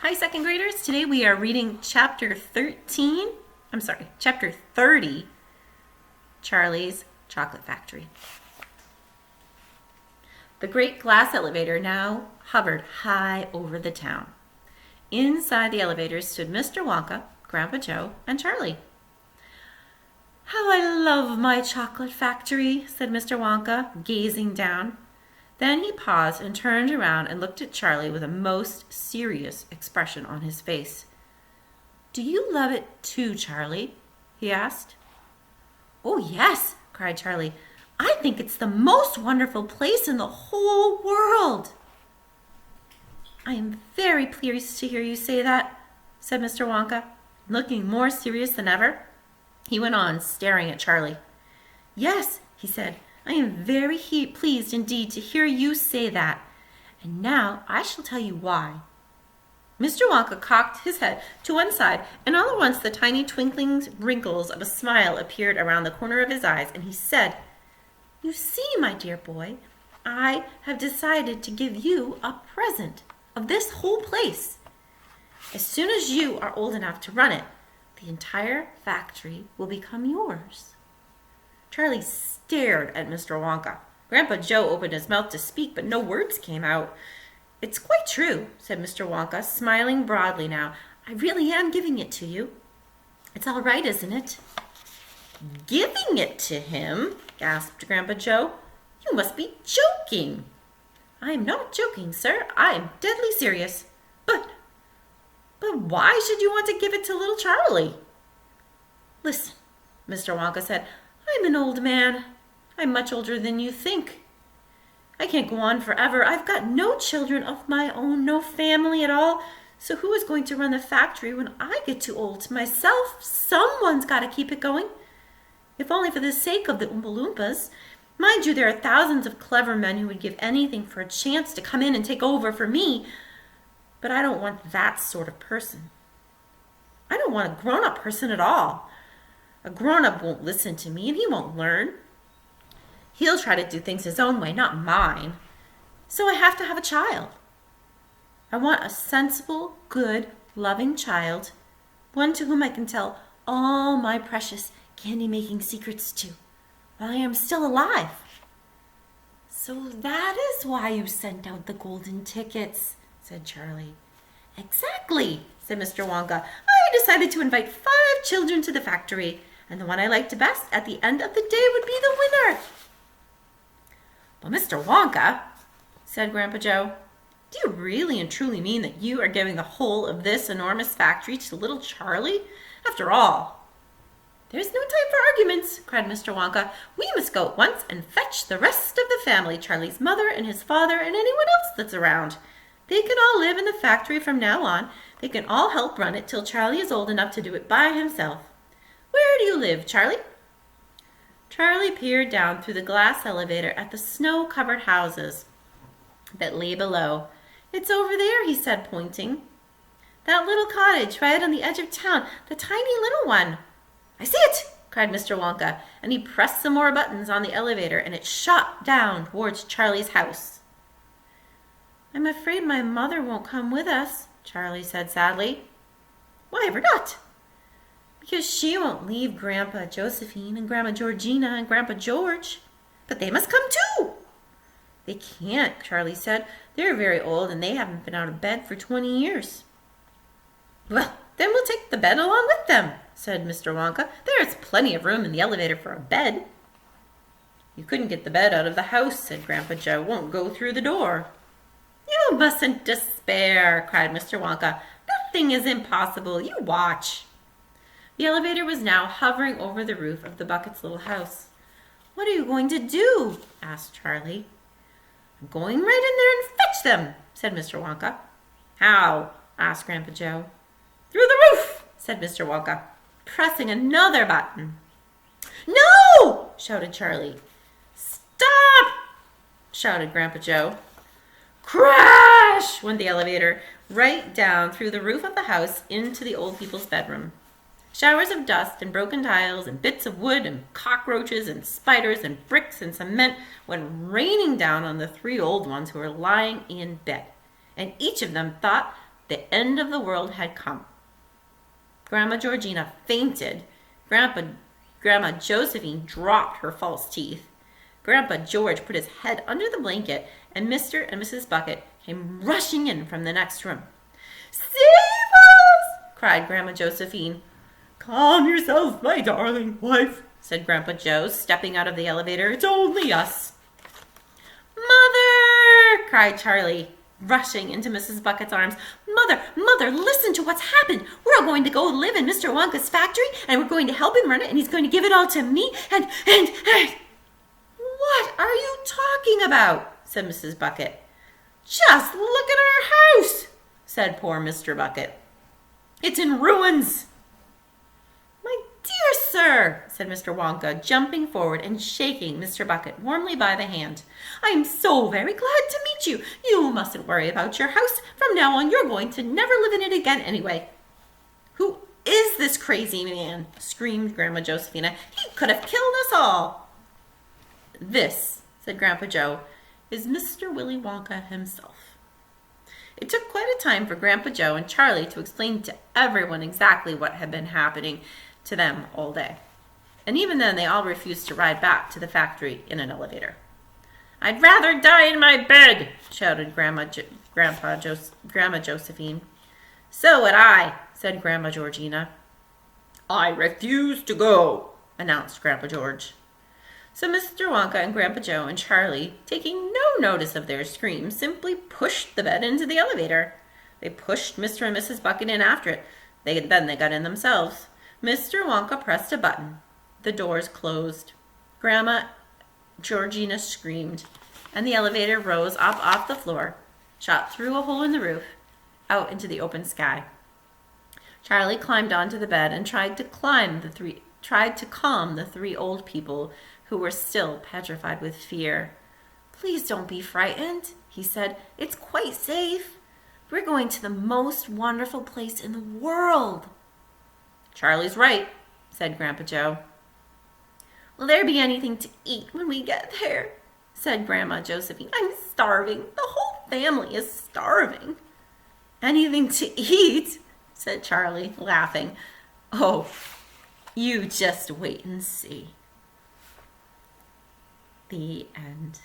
Hi, second graders. Today we are reading chapter 30, Charlie's Chocolate Factory. The great glass elevator now hovered high over the town. Inside the elevator stood Mr. Wonka, Grandpa Joe, and Charlie. "How I love my chocolate factory," said Mr. Wonka, gazing down. Then he paused and turned around and looked at Charlie with a most serious expression on his face. "Do you love it too, Charlie?" he asked. "Oh, yes," cried Charlie. "I think it's the most wonderful place in the whole world." "I am very pleased to hear you say that," said Mr. Wonka, looking more serious than ever. He went on, staring at Charlie. "Yes," he said, "I am very pleased indeed to hear you say that. And now I shall tell you why." Mr. Wonka cocked his head to one side, and all at once the tiny twinkling wrinkles of a smile appeared around the corner of his eyes, and he said, "You see, my dear boy, I have decided to give you a present of this whole place. As soon as you are old enough to run it, the entire factory will become yours." Charlie stared at Mr. Wonka. Grandpa Joe opened his mouth to speak, but no words came out. "It's quite true," said Mr. Wonka, smiling broadly now. "I really am giving it to you. It's all right, isn't it?" "Giving it to him?" gasped Grandpa Joe. "You must be joking." "I am not joking, sir. I am deadly serious. But why should you want to give it to little Charlie?" "Listen," Mr. Wonka said. "I'm an old man. I'm much older than you think. I can't go on forever. I've got no children of my own, no family at all. So who is going to run the factory when I get too old myself? Someone's got to keep it going, if only for the sake of the Oompa Loompas. Mind you, there are thousands of clever men who would give anything for a chance to come in and take over for me. But I don't want that sort of person. I don't want a grown-up person at all. A grown-up won't listen to me, and he won't learn. He'll try to do things his own way, not mine. So I have to have a child. I want a sensible, good, loving child, one to whom I can tell all my precious candy-making secrets to, while I am still alive." "So that is why you sent out the golden tickets," said Charlie. "Exactly," said Mr. Wonka. "I decided to invite 5 children to the factory, and the one I liked best at the end of the day would be the winner." "Well, Mr. Wonka," said Grandpa Joe, "do you really and truly mean that you are giving the whole of this enormous factory to little Charlie? After all—" "There's no time for arguments," cried Mr. Wonka. "We must go at once and fetch the rest of the family, Charlie's mother and his father and anyone else that's around. They can all live in the factory from now on. They can all help run it till Charlie is old enough to do it by himself. Where do you live, Charlie?" Charlie peered down through the glass elevator at the snow-covered houses that lay below. "It's over there," he said, pointing. "That little cottage right on the edge of town, the tiny little one." "I see it!" cried Mr. Wonka, and he pressed some more buttons on the elevator, and it shot down towards Charlie's house. "I'm afraid my mother won't come with us," Charlie said sadly. "Why ever not?" "Because she won't leave Grandpa Josephine and Grandma Georgina and Grandpa George." "But they must come too." "They can't," Charlie said. "They're very old and they haven't been out of bed for 20 years. "Well, then we'll take the bed along with them," said Mr. Wonka. "There is plenty of room in the elevator for a bed." "You couldn't get the bed out of the house," said Grandpa Joe. "It won't go through the door." "You mustn't despair," cried Mr. Wonka. "Nothing is impossible. You watch." The elevator was now hovering over the roof of the Buckets' little house. "What are you going to do?" asked Charlie. "I'm going right in there and fetch them," said Mr. Wonka. "How?" asked Grandpa Joe. "Through the roof," said Mr. Wonka, pressing another button. "No!" shouted Charlie. "Stop!" shouted Grandpa Joe. Crash went the elevator right down through the roof of the house into the old people's bedroom. Showers of dust and broken tiles and bits of wood and cockroaches and spiders and bricks and cement went raining down on the 3 old ones who were lying in bed, and each of them thought The end of the world had come. Grandma Georgina fainted. Grandma Josephine dropped her false teeth. Grandpa George put his head under the blanket, and Mr. and Mrs. Bucket came rushing in from the next room. "Save us!" cried Grandma Josephine. "Calm yourself, my darling wife," said Grandpa Joe, stepping out of the elevator. "It's only us." "Mother!" cried Charlie, rushing into Mrs. Bucket's arms. Mother, listen to what's happened. We're all going to go live in Mr. Wonka's factory, and we're going to help him run it, and he's going to give it all to me, and... "What are you talking about?" said Mrs. Bucket. "Just look at our house," said poor Mr. Bucket. "It's in ruins." "My dear sir," said Mr. Wonka, jumping forward and shaking Mr. Bucket warmly by the hand. "I am so very glad to meet you. You mustn't worry about your house. From now on, you're going to never live in it again anyway." "Who is this crazy man?" screamed Grandma Josephina. "He could have killed us all." "This," said Grandpa Joe, "is Mr. Willy Wonka himself." It took quite a time for Grandpa Joe and Charlie to explain to everyone exactly what had been happening to them all day. And even then, they all refused to ride back to the factory in an elevator. "I'd rather die in my bed," shouted Grandma Josephine. "So would I," said Grandma Georgina. "I refuse to go," announced Grandpa George. So Mr. Wonka and Grandpa Joe and Charlie, taking no notice of their screams, simply pushed the bed into the elevator. They pushed Mr. and Mrs. Bucket in after it. Then they got in themselves. Mr. Wonka pressed a button. The doors closed. Grandma Georgina screamed, and the elevator rose up off the floor, shot through a hole in the roof, out into the open sky. Charlie climbed onto the bed and tried to calm the three old people who were still petrified with fear. "Please don't be frightened," he said. "It's quite safe. We're going to the most wonderful place in the world." "Charlie's right," said Grandpa Joe. "Will there be anything to eat when we get there?" said Grandma Josephine. "I'm starving. The whole family is starving." "Anything to eat?" said Charlie, laughing. "Oh, you just wait and see." The end.